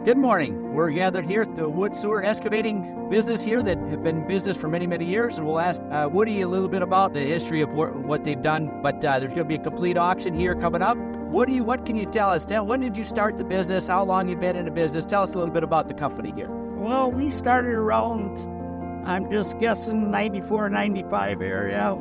Good morning. We're gathered here at the wood sewer excavating business here that have been in business for many, many years. And we'll ask Woody a little bit about the history of what they've done. But there's going to be a complete auction here coming up. Woody, what can you tell us? When did you start the business? How long you been in the business? Tell us a little bit about the company here. Well, we started around, I'm just guessing, 94, 95 area.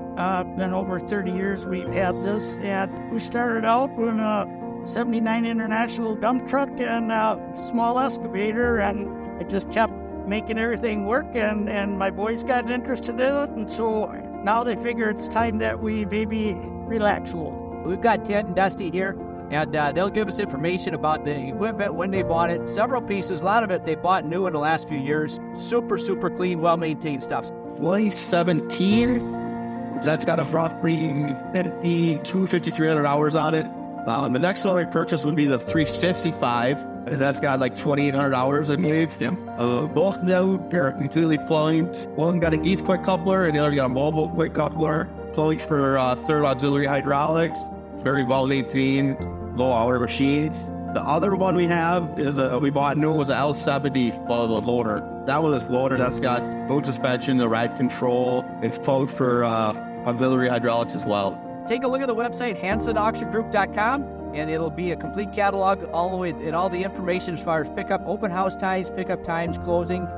Been over 30 years we've had this. And we started out with a 79 International dump truck and a small excavator, and it just kept making everything work, and my boys got interested in it, and so now they figure it's time that we maybe relax a little. We've got Ted and Dusty here, and they'll give us information about the equipment, when they bought it, several pieces, a lot of it they bought new in the last few years. Super, super clean, well-maintained stuff. 2017, that's got a roughly 5,300 hours on it. The next one we purchased would be the 355, and that's got like 2,800 hours, I believe. Yeah. Both of them are completely plumbed. One got a Geeth quick coupler, and the other got a mobile quick coupler. Plumbed for third auxiliary hydraulics. Very well maintained, low hour machines. The other one we have is we bought new was an L70 loader. That one is loader that's got boat suspension, the ride control. It's plumbed for auxiliary hydraulics as well. Take a look at the website, HansenAuctionGroup.com, and it'll be a complete catalog all the way, and all the information as far as pickup, open house times, pickup times, closing.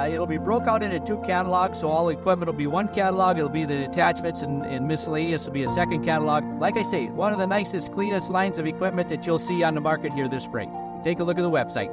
It'll be broke out into two catalogs, so all the equipment will be one catalog. It'll be the attachments and miscellaneous will be a second catalog. Like I say, one of the nicest, cleanest lines of equipment that you'll see on the market here this spring. Take a look at the website.